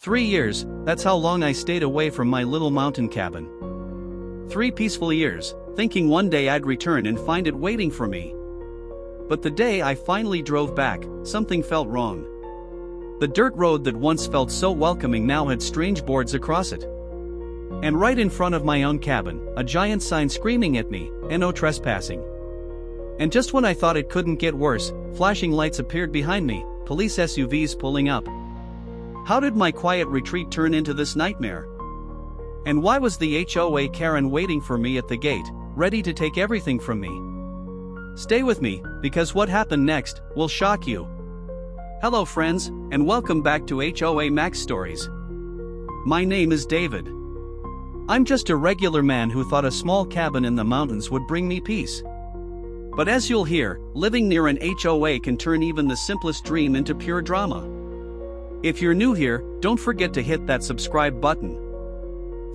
3 years, that's how long I stayed away from my little mountain cabin. 3 peaceful years, thinking one day I'd return and find it waiting for me. But the day I finally drove back, something felt wrong. The dirt road that once felt so welcoming now had strange boards across it. And right in front of my own cabin, a giant sign screaming at me, "No trespassing." And just when I thought it couldn't get worse, flashing lights appeared behind me, police SUVs pulling up. How did my quiet retreat turn into this nightmare? And why was the HOA Karen waiting for me at the gate, ready to take everything from me? Stay with me, because what happened next will shock you. Hello friends, and welcome back to HOA Max Stories. My name is David. I'm just a regular man who thought a small cabin in the mountains would bring me peace. But as you'll hear, living near an HOA can turn even the simplest dream into pure drama. If you're new here, don't forget to hit that subscribe button.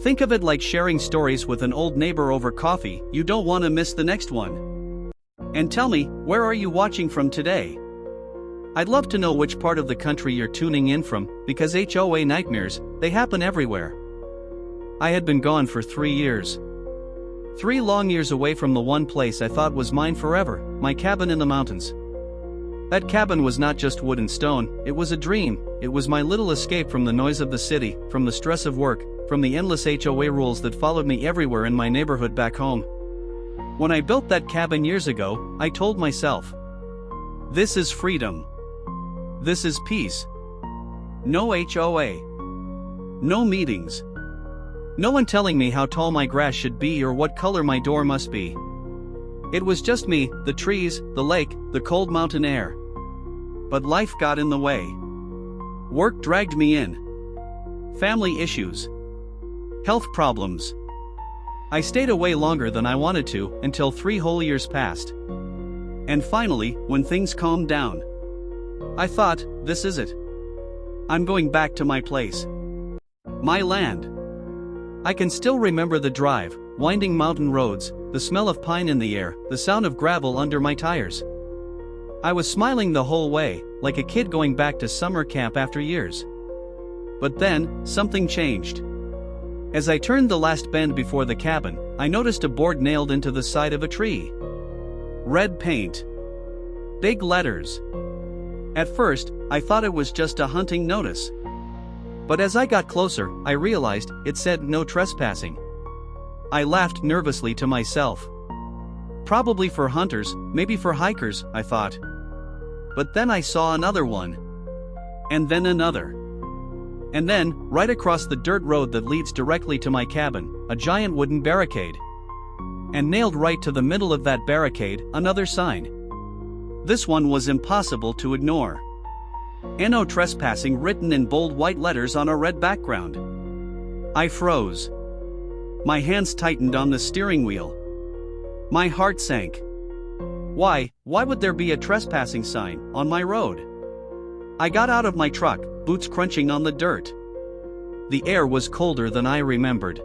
Think of it like sharing stories with an old neighbor over coffee. You don't want to miss the next one. And tell me, where are you watching from today? I'd love to know which part of the country you're tuning in from, because HOA nightmares, they happen everywhere. I had been gone for 3 years. 3 long years away from the one place I thought was mine forever, my cabin in the mountains. That cabin was not just wood and stone, it was a dream. It was my little escape from the noise of the city, from the stress of work, from the endless HOA rules that followed me everywhere in my neighborhood back home. When I built that cabin years ago, I told myself, this is freedom. This is peace. No HOA. No meetings. No one telling me how tall my grass should be or what color my door must be. It was just me, the trees, the lake, the cold mountain air. But life got in the way. Work dragged me in. Family issues. Health problems. I stayed away longer than I wanted to, until 3 whole years passed. And finally, when things calmed down, I thought, this is it. I'm going back to my place. My land. I can still remember the drive, winding mountain roads, the smell of pine in the air, the sound of gravel under my tires. I was smiling the whole way, like a kid going back to summer camp after years. But then, something changed. As I turned the last bend before the cabin, I noticed a board nailed into the side of a tree. Red paint. Big letters. At first, I thought it was just a hunting notice. But as I got closer, I realized it said "No trespassing." I laughed nervously to myself. Probably for hunters, maybe for hikers, I thought. But then I saw another one. And then another. And then, right across the dirt road that leads directly to my cabin, a giant wooden barricade. And nailed right to the middle of that barricade, another sign. This one was impossible to ignore. "No trespassing" written in bold white letters on a red background. I froze. My hands tightened on the steering wheel. My heart sank. Why would there be a trespassing sign on my road? I got out of my truck, boots crunching on the dirt. The air was colder than I remembered.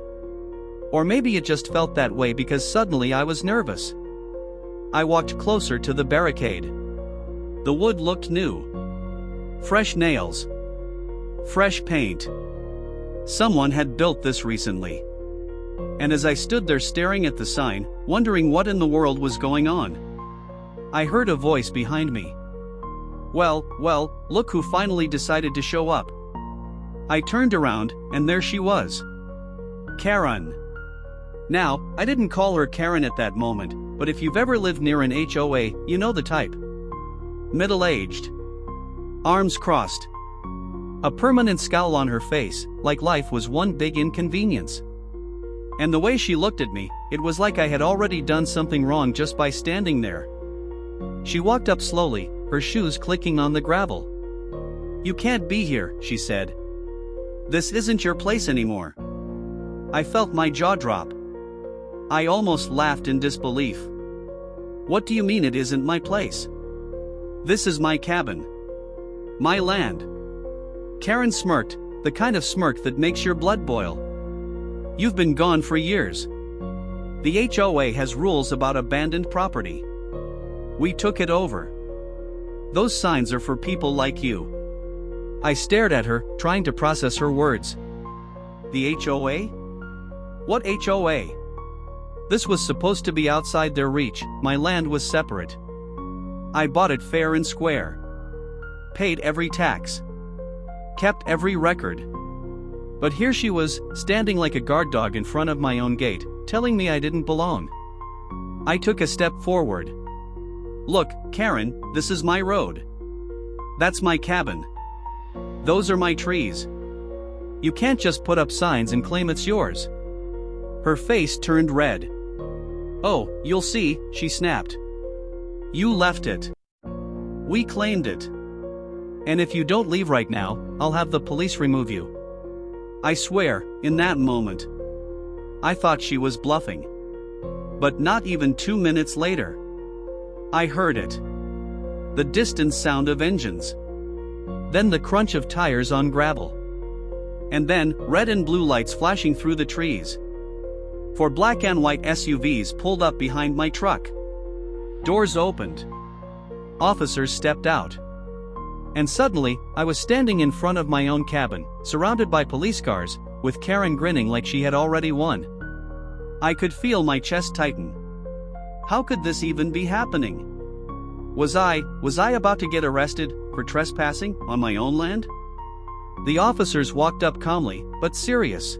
Or maybe it just felt that way because suddenly I was nervous. I walked closer to the barricade. The wood looked new. Fresh nails. Fresh paint. Someone had built this recently. And as I stood there staring at the sign, wondering what in the world was going on, I heard a voice behind me. Well, look who finally decided to show up. I turned around, and there she was. Karen. Now, I didn't call her Karen at that moment, but if you've ever lived near an HOA, you know the type. Middle-aged. Arms crossed. A permanent scowl on her face, like life was one big inconvenience. And the way she looked at me, it was like I had already done something wrong just by standing there. She walked up slowly, her shoes clicking on the gravel. "You can't be here," she said. "This isn't your place anymore." I felt my jaw drop. I almost laughed in disbelief. "What do you mean it isn't my place? This is my cabin. My land." Karen smirked, the kind of smirk that makes your blood boil. "You've been gone for years. The HOA has rules about abandoned property. We took it over. Those signs are for people like you. I stared at her, trying to process her words. The HOA? What HOA? This was supposed to be outside their reach, my land was separate. I bought it fair and square. Paid every tax. Kept every record. But here she was, standing like a guard dog in front of my own gate, telling me I didn't belong. I took a step forward. Look, Karen, this is my road. That's my cabin. Those are my trees. You can't just put up signs and claim it's yours. Her face turned red. Oh, you'll see, she snapped. You left it. We claimed it. And if you don't leave right now, I'll have the police remove you. I swear, in that moment, I thought she was bluffing. But not even 2 minutes later, I heard it. The distant sound of engines. Then the crunch of tires on gravel. And then, red and blue lights flashing through the trees. 4 black and white SUVs pulled up behind my truck. Doors opened. Officers stepped out. And suddenly, I was standing in front of my own cabin, surrounded by police cars, with Karen grinning like she had already won. I could feel my chest tighten. How could this even be happening? Was I about to get arrested for trespassing on my own land? The officers walked up calmly, but serious.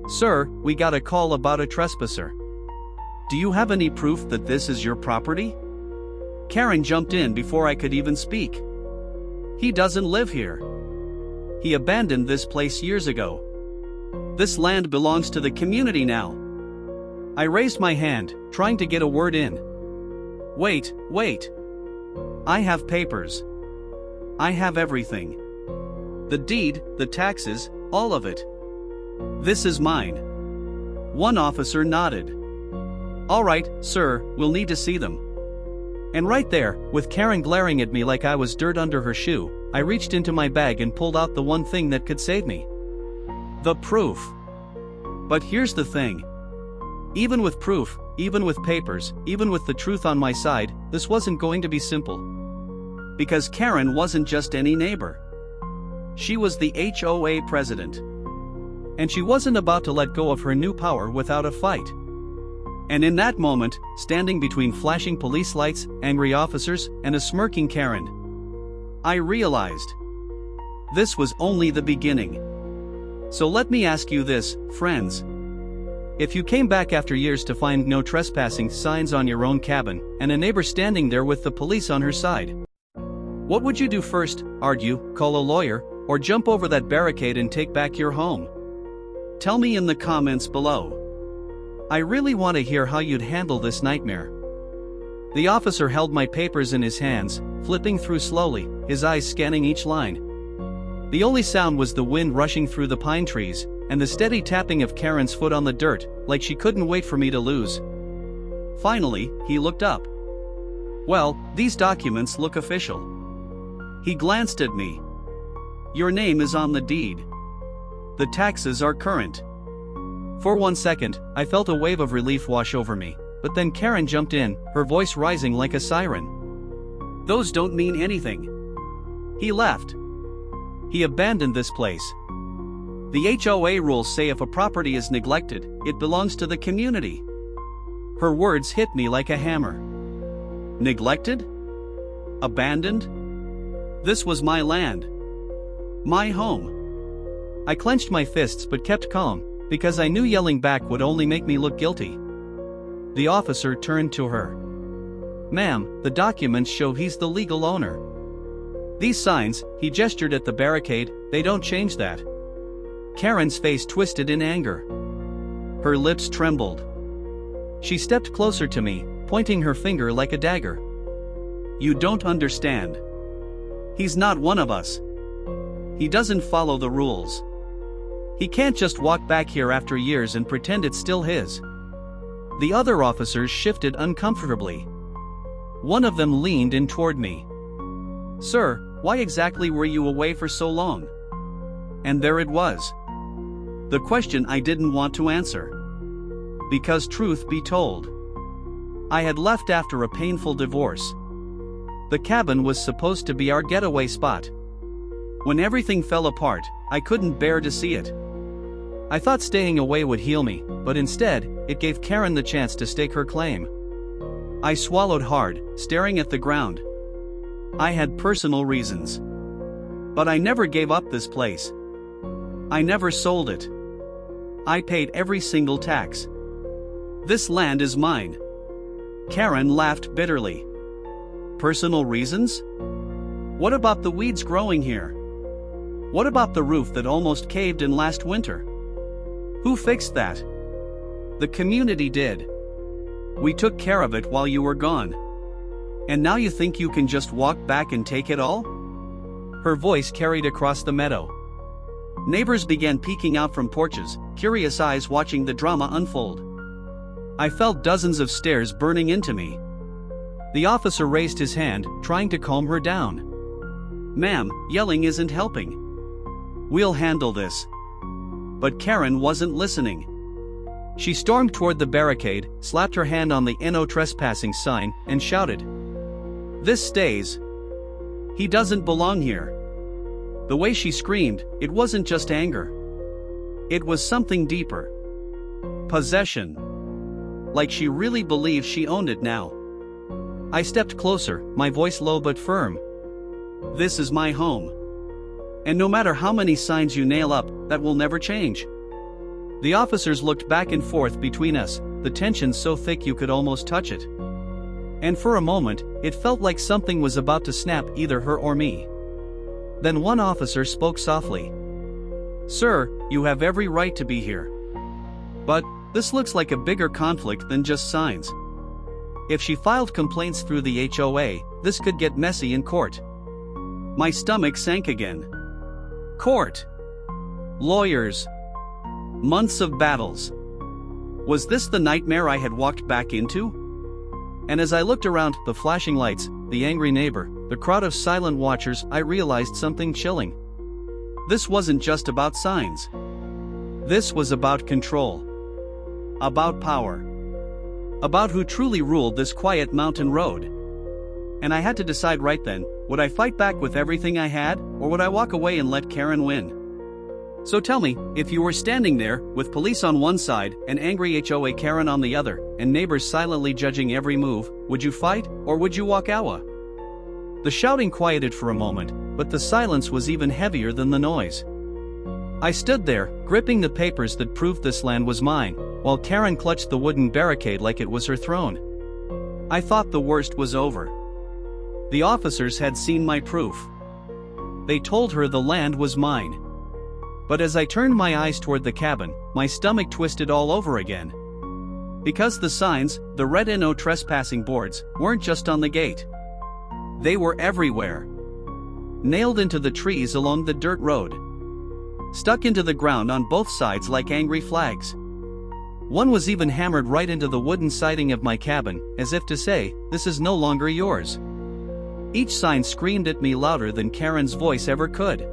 Sir, we got a call about a trespasser. Do you have any proof that this is your property? Karen jumped in before I could even speak. He doesn't live here. He abandoned this place years ago. This land belongs to the community now. I raised my hand, trying to get a word in. Wait. I have papers. I have everything. The deed, the taxes, all of it. This is mine. One officer nodded. All right, sir, we'll need to see them. And right there, with Karen glaring at me like I was dirt under her shoe, I reached into my bag and pulled out the one thing that could save me. The proof. But here's the thing. Even with proof, even with papers, even with the truth on my side, this wasn't going to be simple. Because Karen wasn't just any neighbor. She was the HOA president. And she wasn't about to let go of her new power without a fight. And in that moment, standing between flashing police lights, angry officers, and a smirking Karen, I realized this was only the beginning. So let me ask you this, friends. If you came back after years to find no trespassing signs on your own cabin, and a neighbor standing there with the police on her side, what would you do first? Argue, call a lawyer, or jump over that barricade and take back your home? Tell me in the comments below. I really want to hear how you'd handle this nightmare. The officer held my papers in his hands, flipping through slowly, his eyes scanning each line. The only sound was the wind rushing through the pine trees, and the steady tapping of Karen's foot on the dirt, like she couldn't wait for me to lose. Finally, he looked up. Well, these documents look official. He glanced at me. Your name is on the deed. The taxes are current. For 1 second, I felt a wave of relief wash over me, but then Karen jumped in, her voice rising like a siren. Those don't mean anything. He left. He abandoned this place. The HOA rules say if a property is neglected, it belongs to the community. Her words hit me like a hammer. Neglected? Abandoned? This was my land. My home. I clenched my fists but kept calm, because I knew yelling back would only make me look guilty. The officer turned to her. Ma'am, the documents show he's the legal owner. These signs, he gestured at the barricade, they don't change that. Karen's face twisted in anger. Her lips trembled. She stepped closer to me, pointing her finger like a dagger. You don't understand. He's not one of us. He doesn't follow the rules. He can't just walk back here after years and pretend it's still his. The other officers shifted uncomfortably. One of them leaned in toward me. Sir, why exactly were you away for so long? And there it was. The question I didn't want to answer. Because truth be told, I had left after a painful divorce. The cabin was supposed to be our getaway spot. When everything fell apart, I couldn't bear to see it. I thought staying away would heal me, but instead, it gave Karen the chance to stake her claim. I swallowed hard, staring at the ground. I had personal reasons. But I never gave up this place. I never sold it. I paid every single tax. This land is mine. Karen laughed bitterly. Personal reasons? What about the weeds growing here? What about the roof that almost caved in last winter? Who fixed that? The community did. We took care of it while you were gone. And now you think you can just walk back and take it all? Her voice carried across the meadow. Neighbors began peeking out from porches, curious eyes watching the drama unfold. I felt dozens of stares burning into me. The officer raised his hand, trying to calm her down. "Ma'am, yelling isn't helping. We'll handle this." But Karen wasn't listening. She stormed toward the barricade, slapped her hand on the "No Trespassing" sign, and shouted, "This stays. He doesn't belong here." The way she screamed, it wasn't just anger. It was something deeper. Possession. Like she really believed she owned it now. I stepped closer, my voice low but firm. "This is my home. And no matter how many signs you nail up, that will never change." The officers looked back and forth between us, the tension so thick you could almost touch it. And for a moment, it felt like something was about to snap either her or me. Then one officer spoke softly. "Sir, you have every right to be here. But this looks like a bigger conflict than just signs. If she filed complaints through the HOA, this could get messy in court." My stomach sank again. Court. Lawyers. Months of battles. Was this the nightmare I had walked back into? And as I looked around, the flashing lights, the angry neighbor, the crowd of silent watchers, I realized something chilling. This wasn't just about signs. This was about control. About power. About who truly ruled this quiet mountain road. And I had to decide right then, would I fight back with everything I had, or would I walk away and let Karen win? So tell me, if you were standing there, with police on one side, and angry HOA Karen on the other, and neighbors silently judging every move, would you fight, or would you walk out? The shouting quieted for a moment, but the silence was even heavier than the noise. I stood there, gripping the papers that proved this land was mine, while Karen clutched the wooden barricade like it was her throne. I thought the worst was over. The officers had seen my proof. They told her the land was mine. But as I turned my eyes toward the cabin, my stomach twisted all over again. Because the signs, the red "No Trespassing" boards, weren't just on the gate. They were everywhere. Nailed into the trees along the dirt road. Stuck into the ground on both sides like angry flags. One was even hammered right into the wooden siding of my cabin, as if to say, "This is no longer yours." Each sign screamed at me louder than Karen's voice ever could.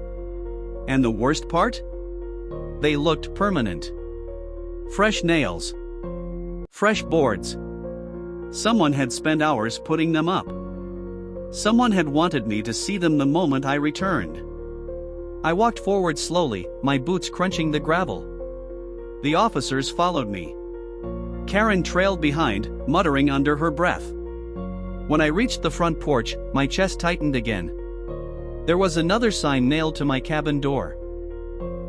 And the worst part? They looked permanent. Fresh nails. Fresh boards. Someone had spent hours putting them up. Someone had wanted me to see them the moment I returned. I walked forward slowly, my boots crunching the gravel. The officers followed me. Karen trailed behind, muttering under her breath. When I reached the front porch, my chest tightened again. There was another sign nailed to my cabin door.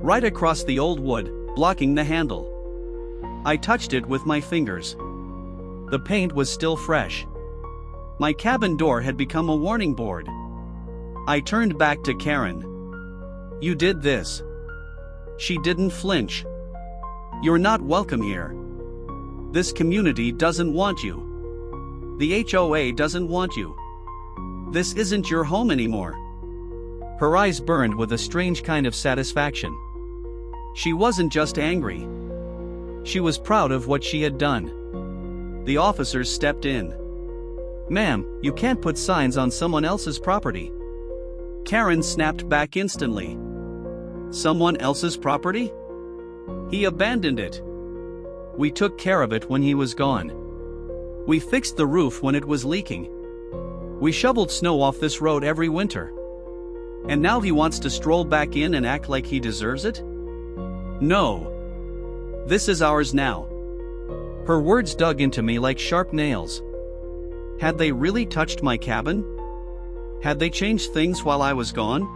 Right across the old wood, blocking the handle. I touched it with my fingers. The paint was still fresh. My cabin door had become a warning board. I turned back to Karen. "You did this." She didn't flinch. "You're not welcome here. This community doesn't want you. The HOA doesn't want you. This isn't your home anymore." Her eyes burned with a strange kind of satisfaction. She wasn't just angry. She was proud of what she had done. The officers stepped in. "Ma'am, you can't put signs on someone else's property." Karen snapped back instantly. "Someone else's property? He abandoned it. We took care of it when he was gone. We fixed the roof when it was leaking. We shoveled snow off this road every winter. And now he wants to stroll back in and act like he deserves it? No. This is ours now. Her words dug into me like sharp nails. Had they really touched my cabin? Had they changed things while I was gone?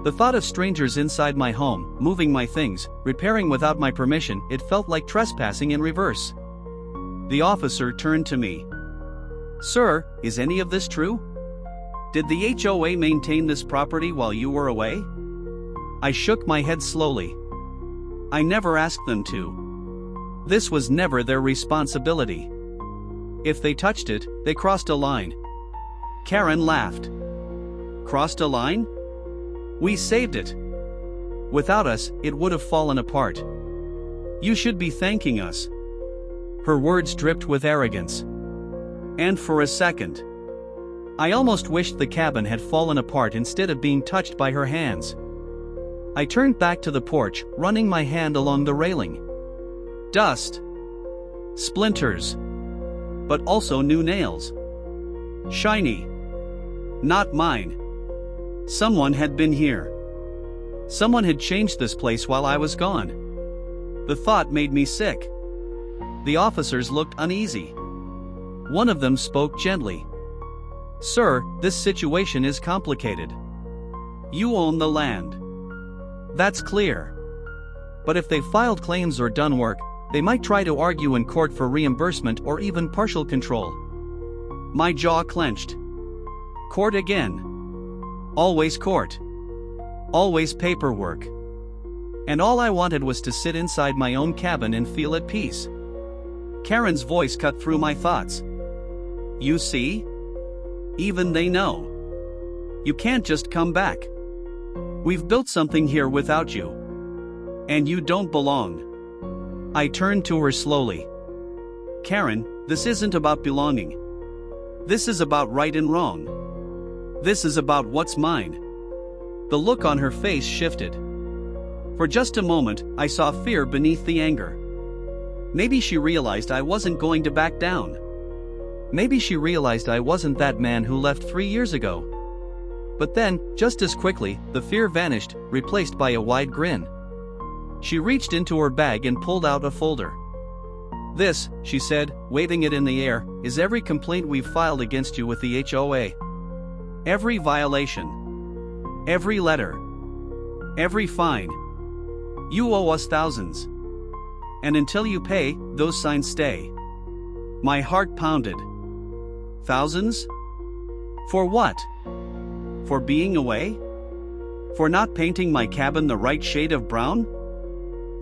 The thought of strangers inside my home, moving my things, repairing without my permission, it felt like trespassing in reverse. The officer turned to me. "Sir, is any of this true? Did the HOA maintain this property while you were away?" I shook my head slowly. I never asked them to. This was never their responsibility. If they touched it, they crossed a line. Karen laughed. Crossed a line? We saved it. Without us, it would have fallen apart. You should be thanking us. Her words dripped with arrogance. And for a second, I almost wished the cabin had fallen apart instead of being touched by her hands. I turned back to the porch, running my hand along the railing. Dust. Splinters. But also new nails. Shiny. Not mine. Someone had been here. Someone had changed this place while I was gone. The thought made me sick. The officers looked uneasy. One of them spoke gently. "Sir, this situation is complicated. You own the land. That's clear. But if they filed claims or done work, they might try to argue in court for reimbursement or even partial control." My jaw clenched. Court again. Always court. Always paperwork. And all I wanted was to sit inside my own cabin and feel at peace. Karen's voice cut through my thoughts. "You see? Even they know. You can't just come back. We've built something here without you. And you don't belong." I turned to her slowly. "Karen, this isn't about belonging. This is about right and wrong. This is about what's mine." The look on her face shifted. For just a moment, I saw fear beneath the anger. Maybe she realized I wasn't going to back down. Maybe she realized I wasn't that man who left 3 years ago. But then, just as quickly, the fear vanished, replaced by a wide grin. She reached into her bag and pulled out a folder. "This," she said, waving it in the air, "is every complaint we've filed against you with the HOA. Every violation. Every letter. Every fine. You owe us thousands. And until you pay, those signs stay." My heart pounded. Thousands? For what? For being away? For not painting my cabin the right shade of brown?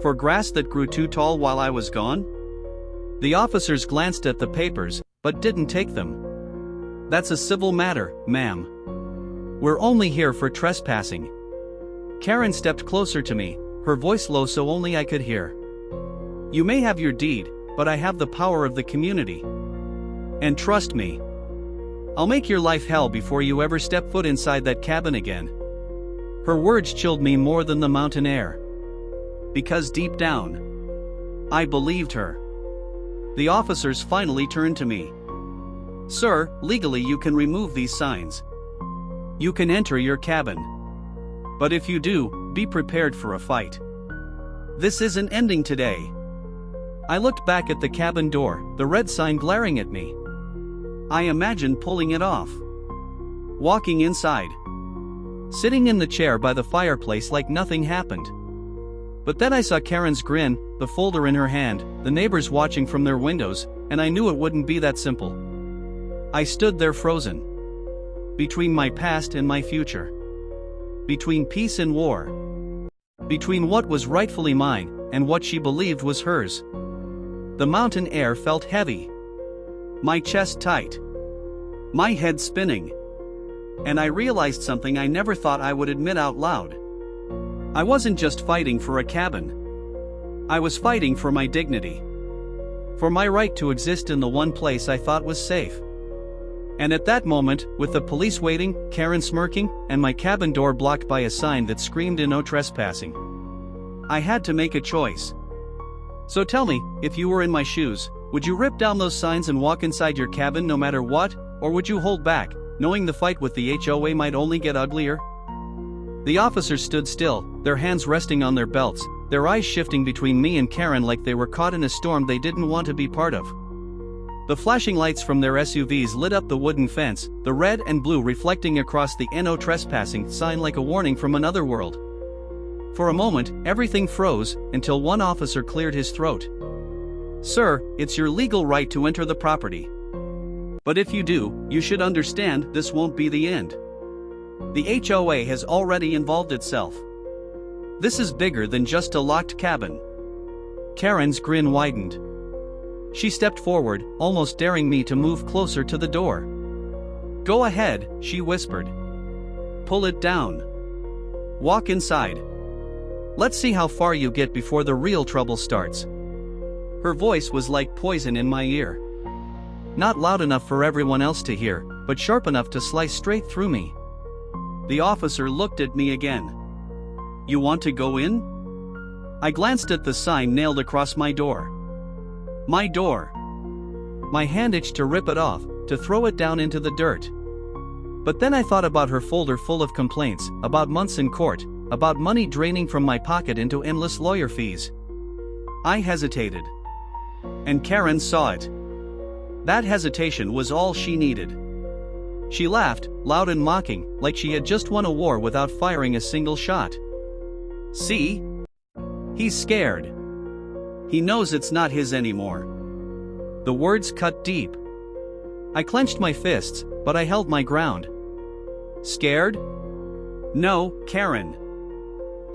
For grass that grew too tall while I was gone? The officers glanced at the papers, but didn't take them. "That's a civil matter, ma'am. We're only here for trespassing." Karen stepped closer to me, her voice low so only I could hear. "You may have your deed, but I have the power of the community. And trust me, I'll make your life hell before you ever step foot inside that cabin again." Her words chilled me more than the mountain air. Because deep down, I believed her. The officers finally turned to me. "Sir, legally you can remove these signs. You can enter your cabin. But if you do, be prepared for a fight. This isn't ending today." I looked back at the cabin door, the red sign glaring at me. I imagined pulling it off. Walking inside. Sitting in the chair by the fireplace like nothing happened. But then I saw Karen's grin, the folder in her hand, the neighbors watching from their windows, and I knew it wouldn't be that simple. I stood there frozen. Between my past and my future. Between peace and war. Between what was rightfully mine, and what she believed was hers. The mountain air felt heavy. My chest tight. My head spinning. And I realized something I never thought I would admit out loud. I wasn't just fighting for a cabin. I was fighting for my dignity. For my right to exist in the one place I thought was safe. And at that moment, with the police waiting, Karen smirking, and my cabin door blocked by a sign that screamed "No trespassing," I had to make a choice. So tell me, if you were in my shoes, would you rip down those signs and walk inside your cabin no matter what, or would you hold back, knowing the fight with the HOA might only get uglier? The officers stood still, their hands resting on their belts, their eyes shifting between me and Karen like they were caught in a storm they didn't want to be part of. The flashing lights from their SUVs lit up the wooden fence, the red and blue reflecting across the "No Trespassing" sign like a warning from another world. For a moment, everything froze, until one officer cleared his throat. "Sir, it's your legal right to enter the property. But if you do, you should understand this won't be the end. The HOA has already involved itself. This is bigger than just a locked cabin." Karen's grin widened. She stepped forward, almost daring me to move closer to the door. "Go ahead," she whispered. "Pull it down. Walk inside. Let's see how far you get before the real trouble starts." Her voice was like poison in my ear. Not loud enough for everyone else to hear, but sharp enough to slice straight through me. The officer looked at me again. "You want to go in?" I glanced at the sign nailed across my door. My door. My hand itched to rip it off, to throw it down into the dirt. But then I thought about her folder full of complaints, about months in court, about money draining from my pocket into endless lawyer fees. I hesitated. And Karen saw it. That hesitation was all she needed. She laughed, loud and mocking, like she had just won a war without firing a single shot. "See? He's scared. He knows it's not his anymore." The words cut deep. I clenched my fists, but I held my ground. "Scared? No, Karen.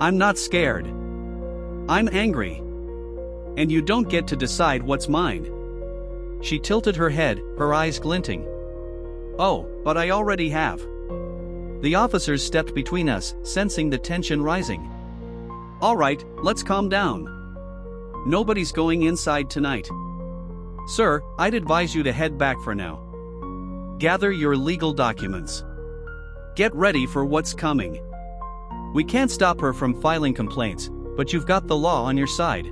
I'm not scared. I'm angry. And you don't get to decide what's mine." She tilted her head, her eyes glinting. "Oh, but I already have." The officers stepped between us, sensing the tension rising. "All right, let's calm down. Nobody's going inside tonight. Sir, I'd advise you to head back for now. Gather your legal documents. Get ready for what's coming. We can't stop her from filing complaints, but you've got the law on your side."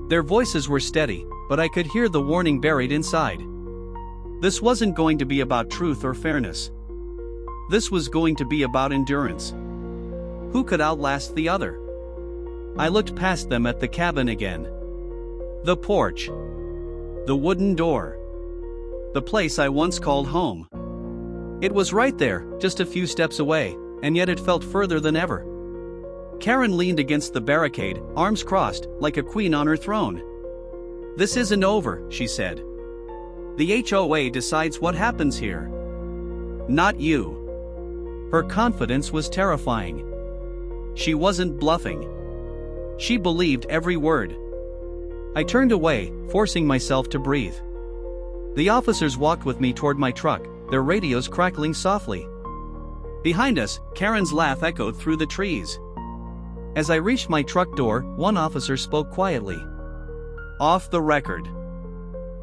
Their voices were steady, but I could hear the warning buried inside. This wasn't going to be about truth or fairness. This was going to be about endurance. Who could outlast the other? I looked past them at the cabin again. The porch. The wooden door. The place I once called home. It was right there, just a few steps away, and yet it felt further than ever. Karen leaned against the barricade, arms crossed, like a queen on her throne. "This isn't over," she said. "The HOA decides what happens here. Not you." Her confidence was terrifying. She wasn't bluffing. She believed every word. I turned away, forcing myself to breathe. The officers walked with me toward my truck, their radios crackling softly. Behind us, Karen's laugh echoed through the trees. As I reached my truck door, one officer spoke quietly. "Off the record.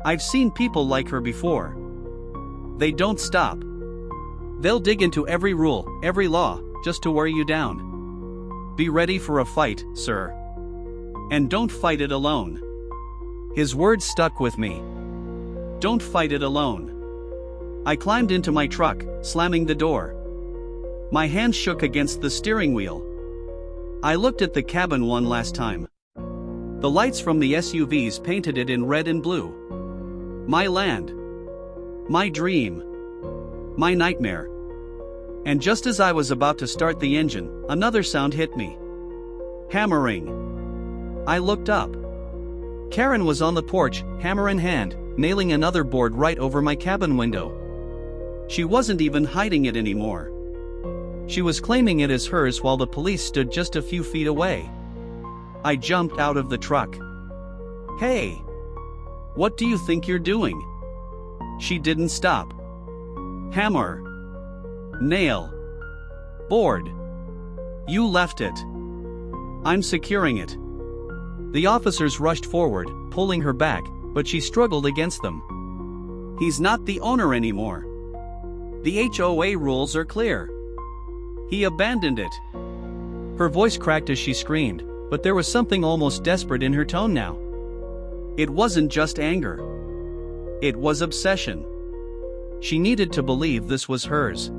I've seen people like her before. They don't stop. They'll dig into every rule, every law, just to wear you down. Be ready for a fight, sir. And don't fight it alone." His words stuck with me. Don't fight it alone. I climbed into my truck, slamming the door. My hands shook against the steering wheel. I looked at the cabin one last time. The lights from the SUVs painted it in red and blue. My land. My dream. My nightmare. And just as I was about to start the engine, another sound hit me. Hammering. I looked up. Karen was on the porch, hammer in hand, nailing another board right over my cabin window. She wasn't even hiding it anymore. She was claiming it as hers while the police stood just a few feet away. I jumped out of the truck. "Hey! What do you think you're doing?" She didn't stop. Hammer. Nail. Board. You left it. I'm securing it. The officers rushed forward, pulling her back, but she struggled against them. He's not the owner anymore. The HOA rules are clear. He abandoned it. Her voice cracked as she screamed, but there was something almost desperate in her tone now. It wasn't just anger. It was obsession. She needed to believe this was hers.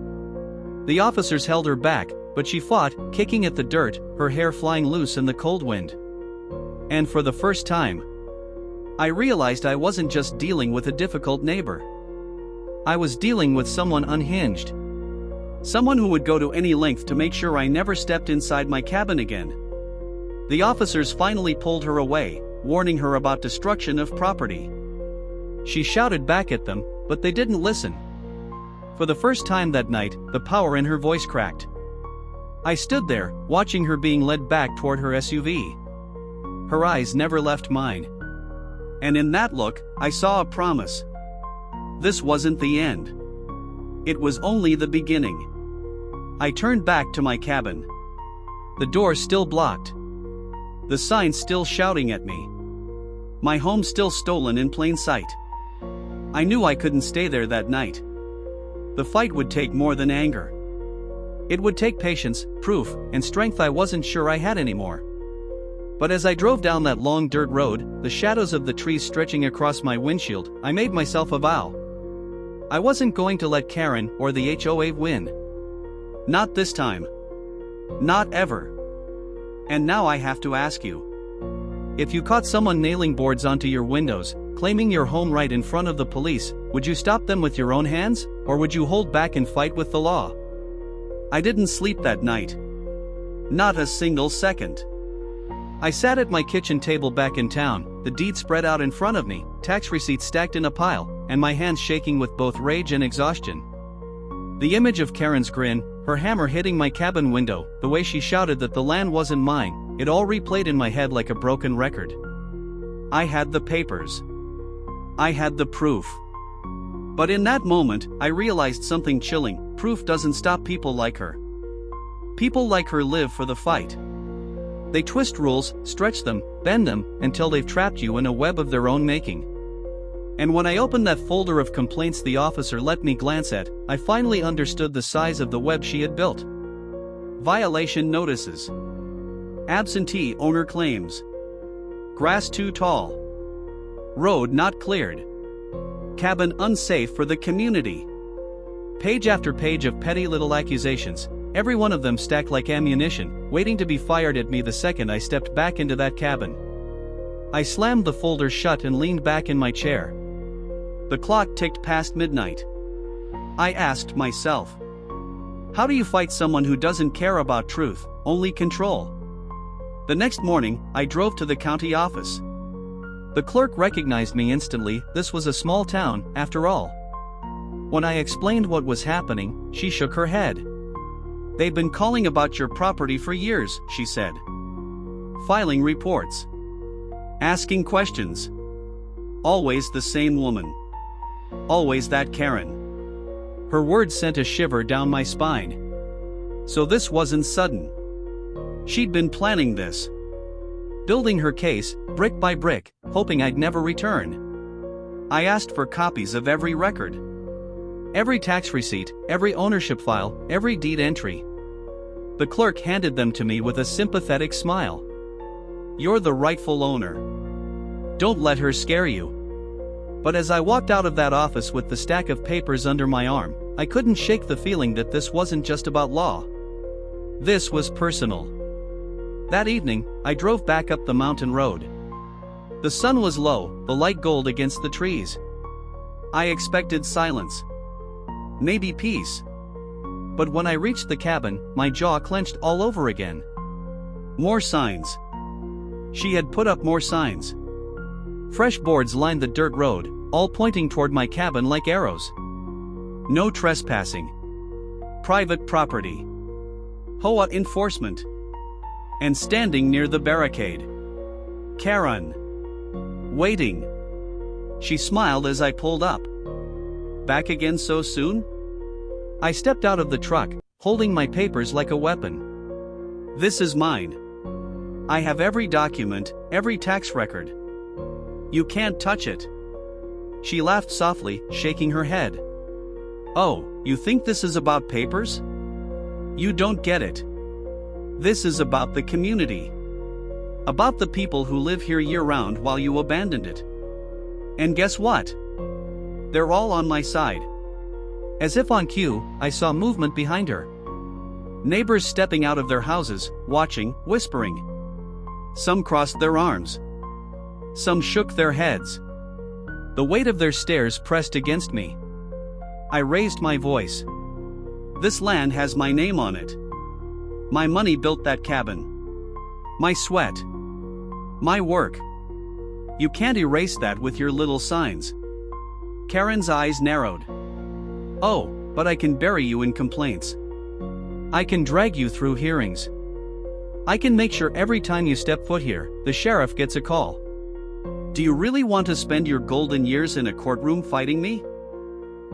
The officers held her back, but she fought, kicking at the dirt, her hair flying loose in the cold wind. And for the first time, I realized I wasn't just dealing with a difficult neighbor. I was dealing with someone unhinged. Someone who would go to any length to make sure I never stepped inside my cabin again. The officers finally pulled her away, warning her about destruction of property. She shouted back at them, but they didn't listen. For the first time that night, the power in her voice cracked. I stood there, watching her being led back toward her SUV. Her eyes never left mine. And in that look, I saw a promise. This wasn't the end. It was only the beginning. I turned back to my cabin. The door still blocked. The sign still shouting at me. My home still stolen in plain sight. I knew I couldn't stay there that night. The fight would take more than anger. It would take patience, proof, and strength I wasn't sure I had anymore. But as I drove down that long dirt road, the shadows of the trees stretching across my windshield, I made myself a vow. I wasn't going to let Karen or the HOA win. Not this time. Not ever. And now I have to ask you. If you caught someone nailing boards onto your windows, claiming your home right in front of the police, would you stop them with your own hands, or would you hold back and fight with the law? I didn't sleep that night. Not a single second. I sat at my kitchen table back in town, the deed spread out in front of me, tax receipts stacked in a pile, and my hands shaking with both rage and exhaustion. The image of Karen's grin, her hammer hitting my cabin window, the way she shouted that the land wasn't mine, it all replayed in my head like a broken record. I had the papers. I had the proof. But in that moment, I realized something chilling. Proof doesn't stop people like her. People like her live for the fight. They twist rules, stretch them, bend them, until they've trapped you in a web of their own making. And when I opened that folder of complaints the officer let me glance at, I finally understood the size of the web she had built. Violation notices. Absentee owner claims. Grass too tall. Road not cleared. Cabin unsafe for the community. Page after page of petty little accusations, every one of them stacked like ammunition, waiting to be fired at me the second I stepped back into that cabin. I slammed the folder shut and leaned back in my chair. The clock ticked past midnight. I asked myself, how do you fight someone who doesn't care about truth, only control? The next morning, I drove to the county office. The clerk recognized me instantly. This was a small town, after all. When I explained what was happening, she shook her head. They've been calling about your property for years, she said. Filing reports. Asking questions. Always the same woman. Always that Karen. Her words sent a shiver down my spine. So this wasn't sudden. She'd been planning this. Building her case, brick by brick, hoping I'd never return. I asked for copies of every record. Every tax receipt, every ownership file, every deed entry. The clerk handed them to me with a sympathetic smile. You're the rightful owner. Don't let her scare you. But as I walked out of that office with the stack of papers under my arm, I couldn't shake the feeling that this wasn't just about law. This was personal. That evening, I drove back up the mountain road. The sun was low, the light gold against the trees. I expected silence. Maybe peace. But when I reached the cabin, my jaw clenched all over again. More signs. She had put up more signs. Fresh boards lined the dirt road, all pointing toward my cabin like arrows. No trespassing. Private property. HOA enforcement. And standing near the barricade. Karen. Waiting. She smiled as I pulled up. Back again so soon? I stepped out of the truck, holding my papers like a weapon. This is mine. I have every document, every tax record. You can't touch it. She laughed softly, shaking her head. Oh, you think this is about papers? You don't get it. This is about the community. About the people who live here year-round while you abandoned it. And guess what? They're all on my side. As if on cue, I saw movement behind her. Neighbors stepping out of their houses, watching, whispering. Some crossed their arms. Some shook their heads. The weight of their stares pressed against me. I raised my voice. This land has my name on it. My money built that cabin. My sweat. My work. You can't erase that with your little signs. Karen's eyes narrowed. Oh, but I can bury you in complaints. I can drag you through hearings. I can make sure every time you step foot here, the sheriff gets a call. Do you really want to spend your golden years in a courtroom fighting me?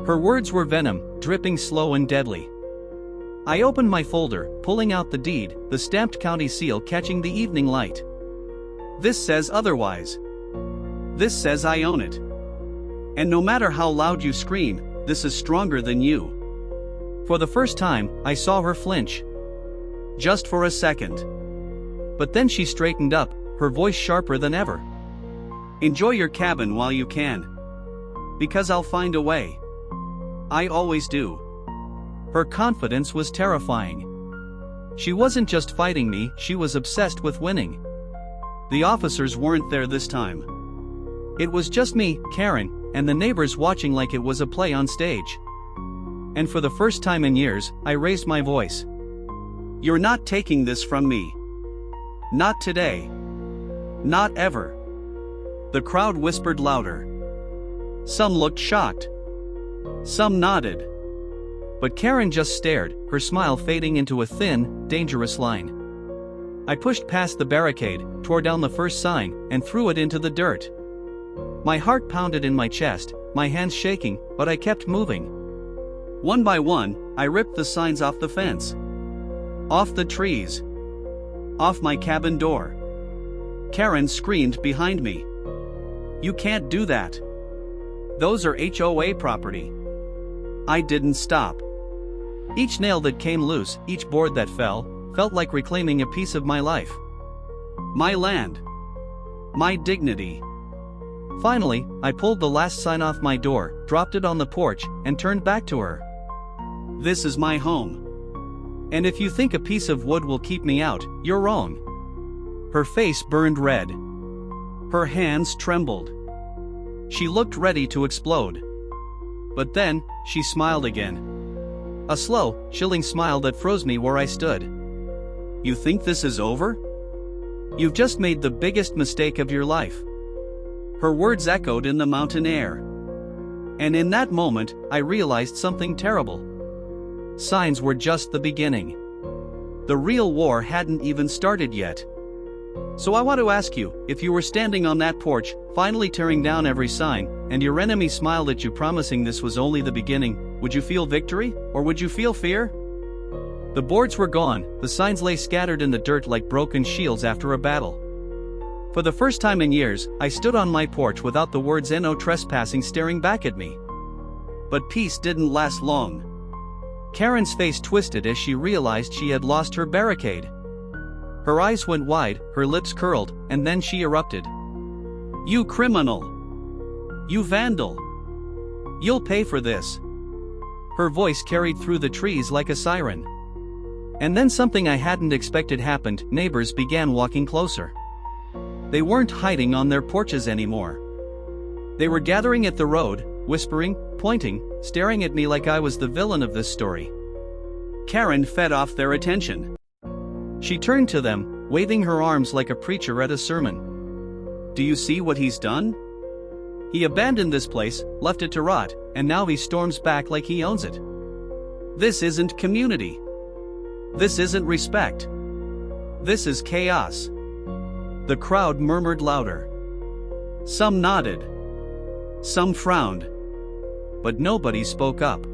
Her words were venom, dripping slow and deadly. I opened my folder, pulling out the deed, the stamped county seal catching the evening light. This says otherwise. This says I own it. And no matter how loud you scream, this is stronger than you. For the first time, I saw her flinch. Just for a second. But then she straightened up, her voice sharper than ever. Enjoy your cabin while you can. Because I'll find a way. I always do. Her confidence was terrifying. She wasn't just fighting me, she was obsessed with winning. The officers weren't there this time. It was just me, Karen, and the neighbors watching like it was a play on stage. And for the first time in years, I raised my voice. You're not taking this from me. Not today. Not ever. The crowd whispered louder. Some looked shocked. Some nodded. But Karen just stared, her smile fading into a thin, dangerous line. I pushed past the barricade, tore down the first sign, and threw it into the dirt. My heart pounded in my chest, my hands shaking, but I kept moving. One by one, I ripped the signs off the fence. Off the trees. Off my cabin door. Karen screamed behind me. You can't do that. Those are HOA property. I didn't stop. Each nail that came loose, each board that fell, felt like reclaiming a piece of my life. My land. My dignity. Finally, I pulled the last sign off my door, dropped it on the porch, and turned back to her. This is my home. And if you think a piece of wood will keep me out, you're wrong. Her face burned red. Her hands trembled. She looked ready to explode. But then, she smiled again. A slow, chilling smile that froze me where I stood. You think this is over? You've just made the biggest mistake of your life. Her words echoed in the mountain air. And in that moment, I realized something terrible. Signs were just the beginning. The real war hadn't even started yet. So I want to ask you, if you were standing on that porch, finally tearing down every sign, and your enemy smiled at you promising this was only the beginning, would you feel victory, or would you feel fear? The boards were gone, the signs lay scattered in the dirt like broken shields after a battle. For the first time in years, I stood on my porch without the words "No trespassing" staring back at me. But peace didn't last long. Karen's face twisted as she realized she had lost her barricade. Her eyes went wide, her lips curled, and then she erupted. You criminal! You vandal! You'll pay for this! Her voice carried through the trees like a siren. And then something I hadn't expected happened. Neighbors began walking closer. They weren't hiding on their porches anymore. They were gathering at the road, whispering, pointing, staring at me like I was the villain of this story. Karen fed off their attention. She turned to them, waving her arms like a preacher at a sermon. Do you see what he's done? He abandoned this place, left it to rot, and now he storms back like he owns it. This isn't community. This isn't respect. This is chaos. The crowd murmured louder. Some nodded. Some frowned. But nobody spoke up.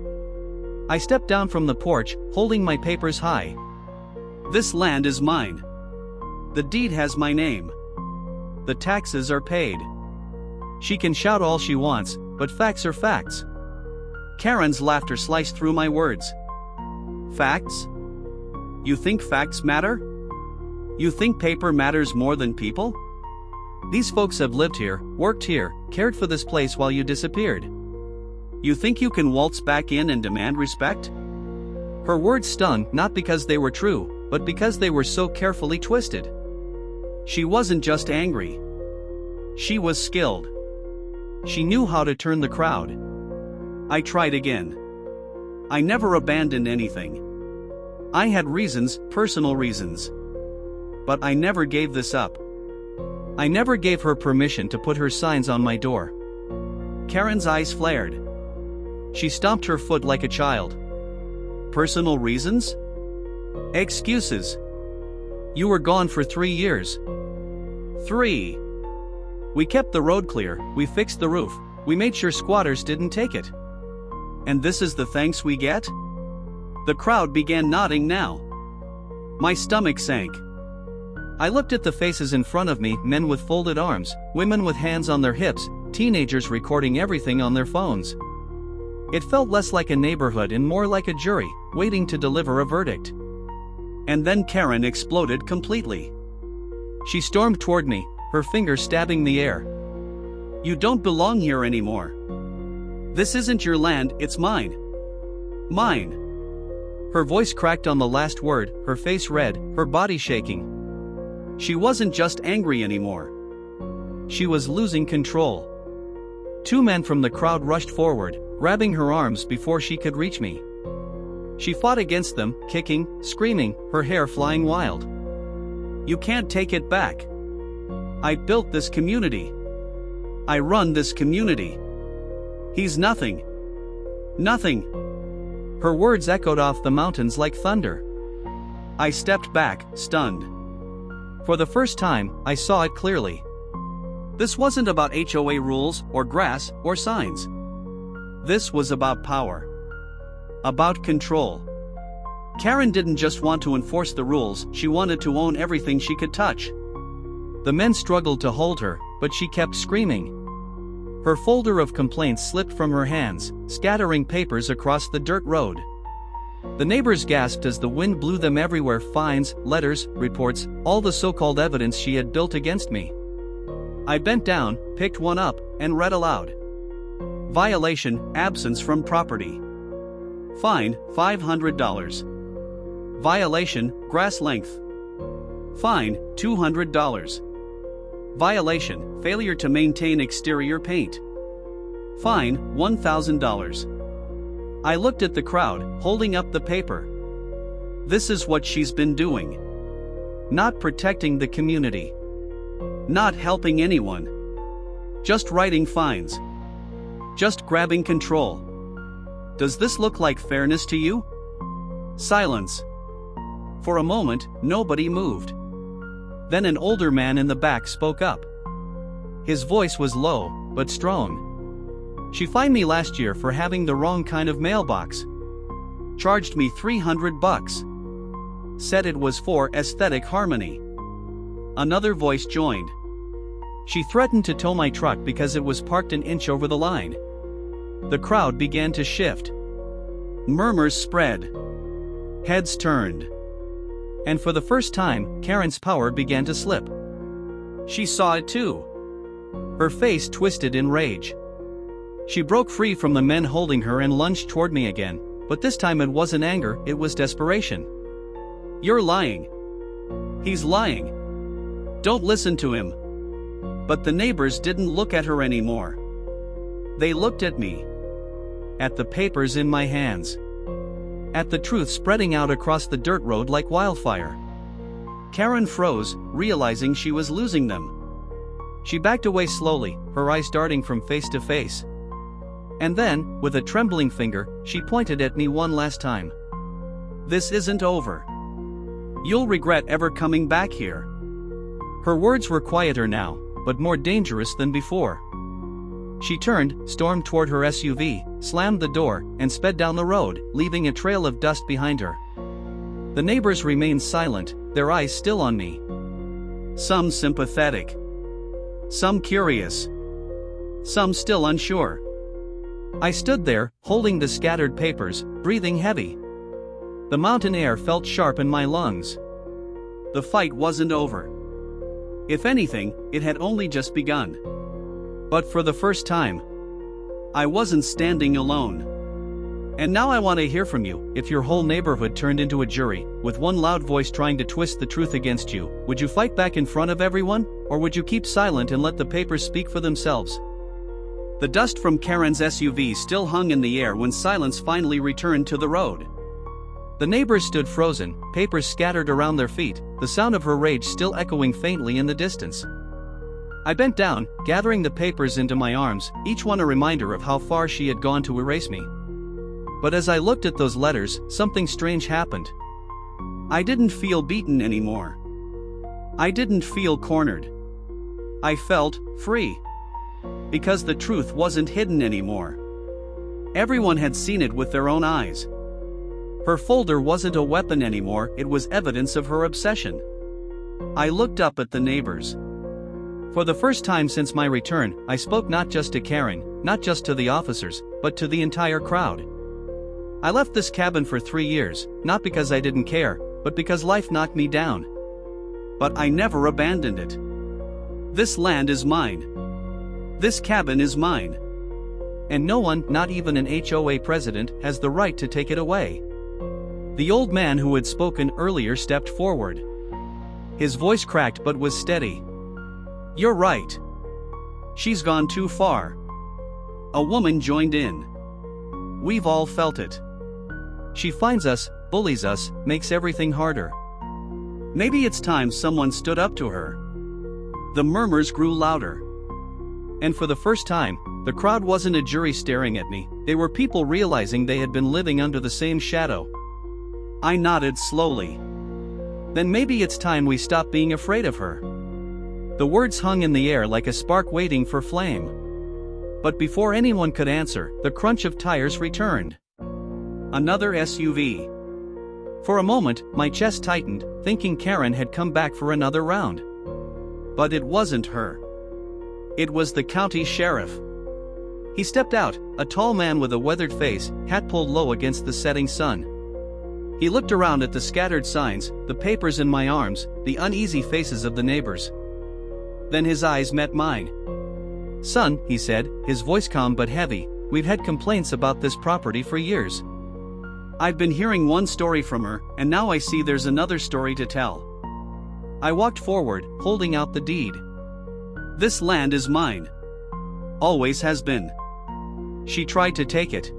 I stepped down from the porch, holding my papers high. This land is mine. The deed has my name. The taxes are paid. She can shout all she wants, but facts are facts. Karen's laughter sliced through my words. Facts? You think facts matter? You think paper matters more than people? These folks have lived here, worked here, cared for this place while you disappeared. You think you can waltz back in and demand respect? Her words stung not because they were true, but because they were so carefully twisted. She wasn't just angry. She was skilled. She knew how to turn the crowd. I tried again. I never abandoned anything. I had reasons, personal reasons. But I never gave this up. I never gave her permission to put her signs on my door. Karen's eyes flared. She stomped her foot like a child. Personal reasons? Excuses. You were gone for 3 years. 3. We kept the road clear, we fixed the roof, we made sure squatters didn't take it. And this is the thanks we get? The crowd began nodding now. My stomach sank. I looked at the faces in front of me, men with folded arms, women with hands on their hips, teenagers recording everything on their phones. It felt less like a neighborhood and more like a jury, waiting to deliver a verdict. And then Karen exploded completely. She stormed toward me, her fingers stabbing the air. You don't belong here anymore. This isn't your land, it's mine. Mine. Her voice cracked on the last word, her face red, her body shaking. She wasn't just angry anymore. She was losing control. 2 men from the crowd rushed forward, grabbing her arms before she could reach me. She fought against them, kicking, screaming, her hair flying wild. You can't take it back. I built this community. I run this community. He's nothing. Nothing. Her words echoed off the mountains like thunder. I stepped back, stunned. For the first time, I saw it clearly. This wasn't about HOA rules, or grass, or signs. This was about power. About control. Karen didn't just want to enforce the rules, she wanted to own everything she could touch. The men struggled to hold her, but she kept screaming. Her folder of complaints slipped from her hands, scattering papers across the dirt road. The neighbors gasped as the wind blew them everywhere: fines, letters, reports, all the so-called evidence she had built against me. I bent down, picked one up, and read aloud. Violation, absence from property. Fine, $500. Violation, grass length. Fine, $200. Violation, failure to maintain exterior paint. Fine, $1,000. I looked at the crowd, holding up the paper. This is what she's been doing. Not protecting the community. Not helping anyone. Just writing fines. Just grabbing control. Does this look like fairness to you? Silence. For a moment, nobody moved. Then an older man in the back spoke up. His voice was low, but strong. She fined me last year for having the wrong kind of mailbox. Charged me $300. Said it was for aesthetic harmony. Another voice joined. She threatened to tow my truck because it was parked an inch over the line. The crowd began to shift. Murmurs spread. Heads turned. And for the first time, Karen's power began to slip. She saw it too. Her face twisted in rage. She broke free from the men holding her and lunged toward me again, but this time it wasn't anger, it was desperation. You're lying. He's lying. Don't listen to him. But the neighbors didn't look at her anymore. They looked at me. At the papers in my hands. At the truth spreading out across the dirt road like wildfire. Karen froze, realizing she was losing them. She backed away slowly, her eyes darting from face to face. And then, with a trembling finger, she pointed at me one last time. This isn't over. You'll regret ever coming back here. Her words were quieter now, but more dangerous than before. She turned, stormed toward her SUV, slammed the door, and sped down the road, leaving a trail of dust behind her. The neighbors remained silent, their eyes still on me. Some sympathetic. Some curious. Some still unsure. I stood there, holding the scattered papers, breathing heavy. The mountain air felt sharp in my lungs. The fight wasn't over. If anything, it had only just begun. But for the first time, I wasn't standing alone. And now I want to hear from you. If your whole neighborhood turned into a jury, with one loud voice trying to twist the truth against you, would you fight back in front of everyone, or would you keep silent and let the papers speak for themselves? The dust from Karen's SUV still hung in the air when silence finally returned to the road. The neighbors stood frozen, papers scattered around their feet, the sound of her rage still echoing faintly in the distance. I bent down, gathering the papers into my arms, each one a reminder of how far she had gone to erase me. But as I looked at those letters, something strange happened. I didn't feel beaten anymore. I didn't feel cornered. I felt free. Because the truth wasn't hidden anymore. Everyone had seen it with their own eyes. Her folder wasn't a weapon anymore, it was evidence of her obsession. I looked up at the neighbors. For the first time since my return, I spoke not just to Karen, not just to the officers, but to the entire crowd. I left this cabin for 3 years, not because I didn't care, but because life knocked me down. But I never abandoned it. This land is mine. This cabin is mine. And no one, not even an HOA president, has the right to take it away. The old man who had spoken earlier stepped forward. His voice cracked but was steady. You're right. She's gone too far. A woman joined in. We've all felt it. She finds us, bullies us, makes everything harder. Maybe it's time someone stood up to her. The murmurs grew louder. And for the first time, the crowd wasn't a jury staring at me, they were people realizing they had been living under the same shadow. I nodded slowly. Then maybe it's time we stop being afraid of her. The words hung in the air like a spark waiting for flame. But before anyone could answer, the crunch of tires returned. Another SUV. For a moment, my chest tightened, thinking Karen had come back for another round. But it wasn't her. It was the county sheriff. He stepped out, a tall man with a weathered face, hat pulled low against the setting sun. He looked around at the scattered signs, the papers in my arms, the uneasy faces of the neighbors. Then his eyes met mine. Son, he said, his voice calm but heavy, we've had complaints about this property for years. I've been hearing one story from her, and now I see there's another story to tell. I walked forward, holding out the deed. This land is mine. Always has been. She tried to take it.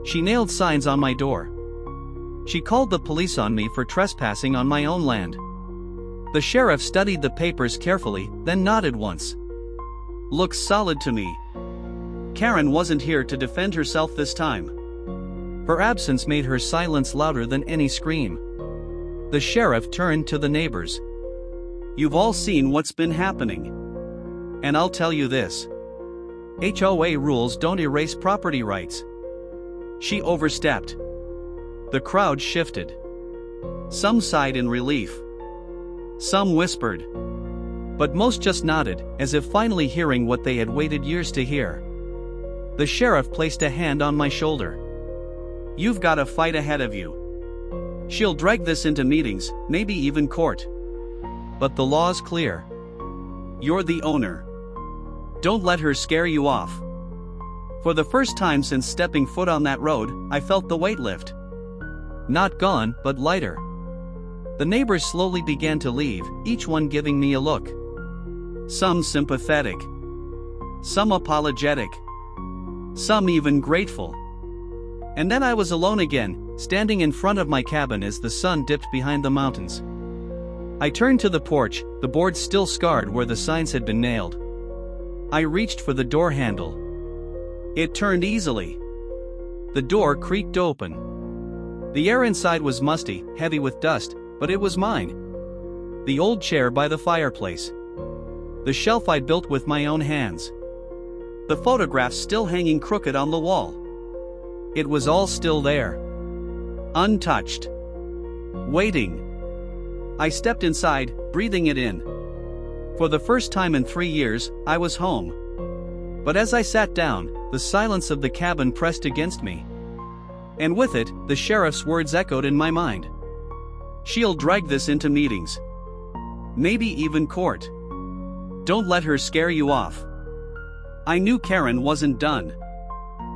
She nailed signs on my door. She called the police on me for trespassing on my own land. The sheriff studied the papers carefully, then nodded once. Looks solid to me. Karen wasn't here to defend herself this time. Her absence made her silence louder than any scream. The sheriff turned to the neighbors. You've all seen what's been happening. And I'll tell you this. HOA rules don't erase property rights. She overstepped. The crowd shifted. Some sighed in relief. Some whispered. But most just nodded, as if finally hearing what they had waited years to hear. The sheriff placed a hand on my shoulder. You've got a fight ahead of you. She'll drag this into meetings, maybe even court. But the law's clear. You're the owner. Don't let her scare you off. For the first time since stepping foot on that road, I felt the weight lift. Not gone, but lighter. The neighbors slowly began to leave, each one giving me a look. Some sympathetic. Some apologetic. Some even grateful. And then I was alone again, standing in front of my cabin as the sun dipped behind the mountains. I turned to the porch, the boards still scarred where the signs had been nailed. I reached for the door handle. It turned easily. The door creaked open. The air inside was musty, heavy with dust, but it was mine. The old chair by the fireplace. The shelf I'd built with my own hands. The photographs still hanging crooked on the wall. It was all still there. Untouched. Waiting. I stepped inside, breathing it in. For the first time in 3 years, I was home. But as I sat down, the silence of the cabin pressed against me. And with it, the sheriff's words echoed in my mind. She'll drag this into meetings. Maybe even court. Don't let her scare you off. I knew Karen wasn't done.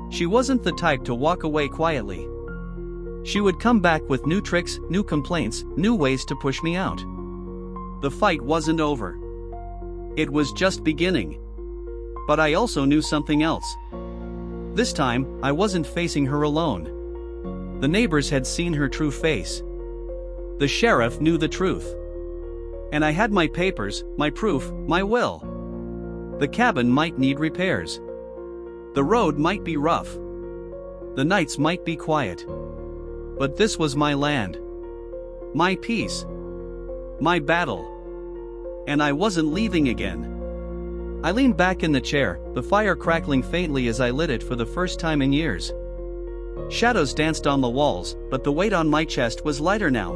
She wasn't the type to walk away quietly. She would come back with new tricks, new complaints, new ways to push me out. The fight wasn't over. It was just beginning. But I also knew something else. This time, I wasn't facing her alone. The neighbors had seen her true face. The sheriff knew the truth. And I had my papers, my proof, my will. The cabin might need repairs. The road might be rough. The nights might be quiet. But this was my land. My peace. My battle. And I wasn't leaving again. I leaned back in the chair, the fire crackling faintly as I lit it for the first time in years. Shadows danced on the walls, but the weight on my chest was lighter now.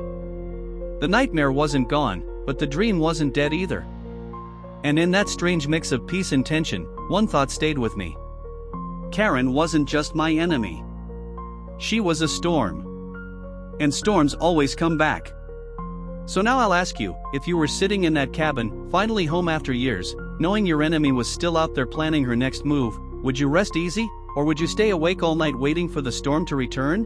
The nightmare wasn't gone, but the dream wasn't dead either. And in that strange mix of peace and tension, one thought stayed with me. Karen wasn't just my enemy. She was a storm. And storms always come back. So now I'll ask you, if you were sitting in that cabin, finally home after years, knowing your enemy was still out there planning her next move, would you rest easy, or would you stay awake all night waiting for the storm to return?